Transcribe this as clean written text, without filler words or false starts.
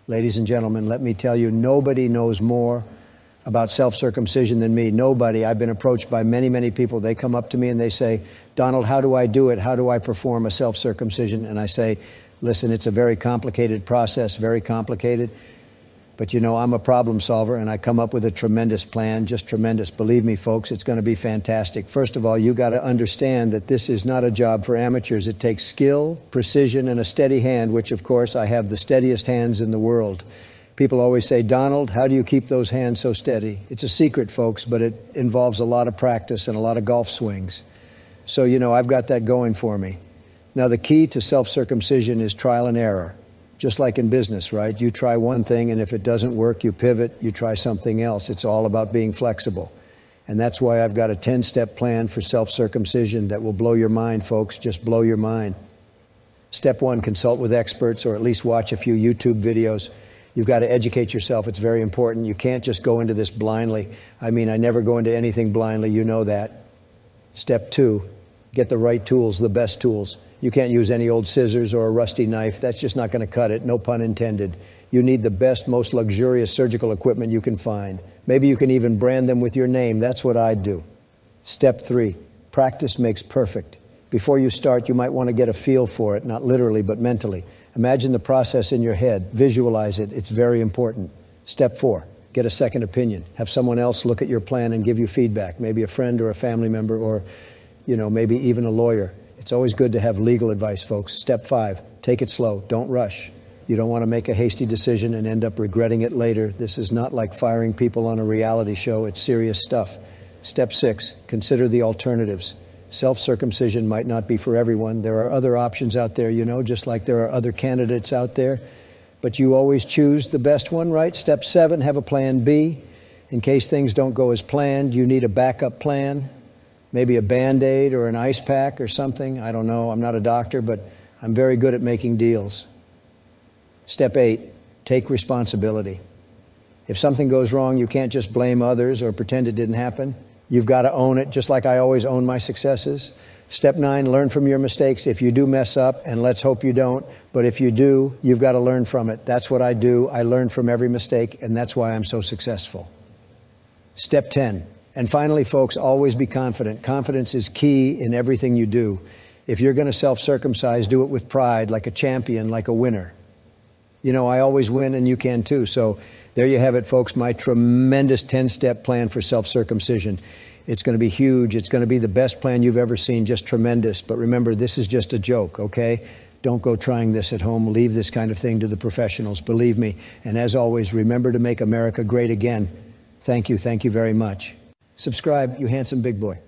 Ladies and gentlemen, let me tell you, nobody knows more about self-circumcision than me. Nobody. I've been approached by many, many people. They come up to me and they say, Donald, how do I do it? How do I perform a self-circumcision? And I say, listen, it's a very complicated process, very complicated. But you know, I'm a problem solver and I come up with a tremendous plan, just tremendous. Believe me, folks, it's going to be fantastic. First of all, you got to understand that this is not a job for amateurs. It takes skill, precision, and a steady hand, which of course I have the steadiest hands in the world. People always say, Donald, how do you keep those hands so steady? It's a secret, folks, but it involves a lot of practice and a lot of golf swings. So, you know, I've got that going for me. Now, the key to self-circumcision is trial and error. Just like in business, right? You try one thing, and if it doesn't work, you pivot, you try something else. It's all about being flexible. And that's why I've got a 10-step plan for self-circumcision that will blow your mind, folks, just blow your mind. Step 1, consult with experts or at least watch a few YouTube videos. You've got to educate yourself. It's very important. You can't just go into this blindly. I mean, I never go into anything blindly. You know that. Step 2, get the right tools, the best tools. You can't use any old scissors or a rusty knife. That's just not going to cut it. No pun intended. You need the best, most luxurious surgical equipment you can find. Maybe you can even brand them with your name. That's what I'd do. Step 3, practice makes perfect. Before you start, you might want to get a feel for it, not literally, but mentally. Imagine the process in your head. Visualize it. It's very important. Step 4, get a second opinion. Have someone else look at your plan and give you feedback. Maybe a friend or a family member or, you know, maybe even a lawyer. It's always good to have legal advice, folks. Step 5, take it slow. Don't rush. You don't want to make a hasty decision and end up regretting it later. This is not like firing people on a reality show. It's serious stuff. Step 6, consider the alternatives. Self-circumcision might not be for everyone. There are other options out there, you know, just like there are other candidates out there. But you always choose the best one, right? Step 7, have a plan B. In case things don't go as planned, you need a backup plan. Maybe a Band-Aid or an ice pack or something. I don't know. I'm not a doctor, but I'm very good at making deals. Step 8, take responsibility. If something goes wrong, you can't just blame others or pretend it didn't happen. You've got to own it, just like I always own my successes. Step 9, learn from your mistakes. If you do mess up, and let's hope you don't, but if you do, you've got to learn from it. That's what I do. I learn from every mistake, and that's why I'm so successful. Step 10. And finally, folks, always be confident. Confidence is key in everything you do. If you're going to self-circumcise, do it with pride, like a champion, like a winner. You know, I always win, and you can too. So there you have it, folks, my tremendous 10-step plan for self-circumcision. It's going to be huge. It's going to be the best plan you've ever seen, just tremendous. But remember, this is just a joke, okay? Don't go trying this at home. Leave this kind of thing to the professionals, believe me. And as always, remember to make America great again. Thank you very much. Subscribe, you handsome big boy.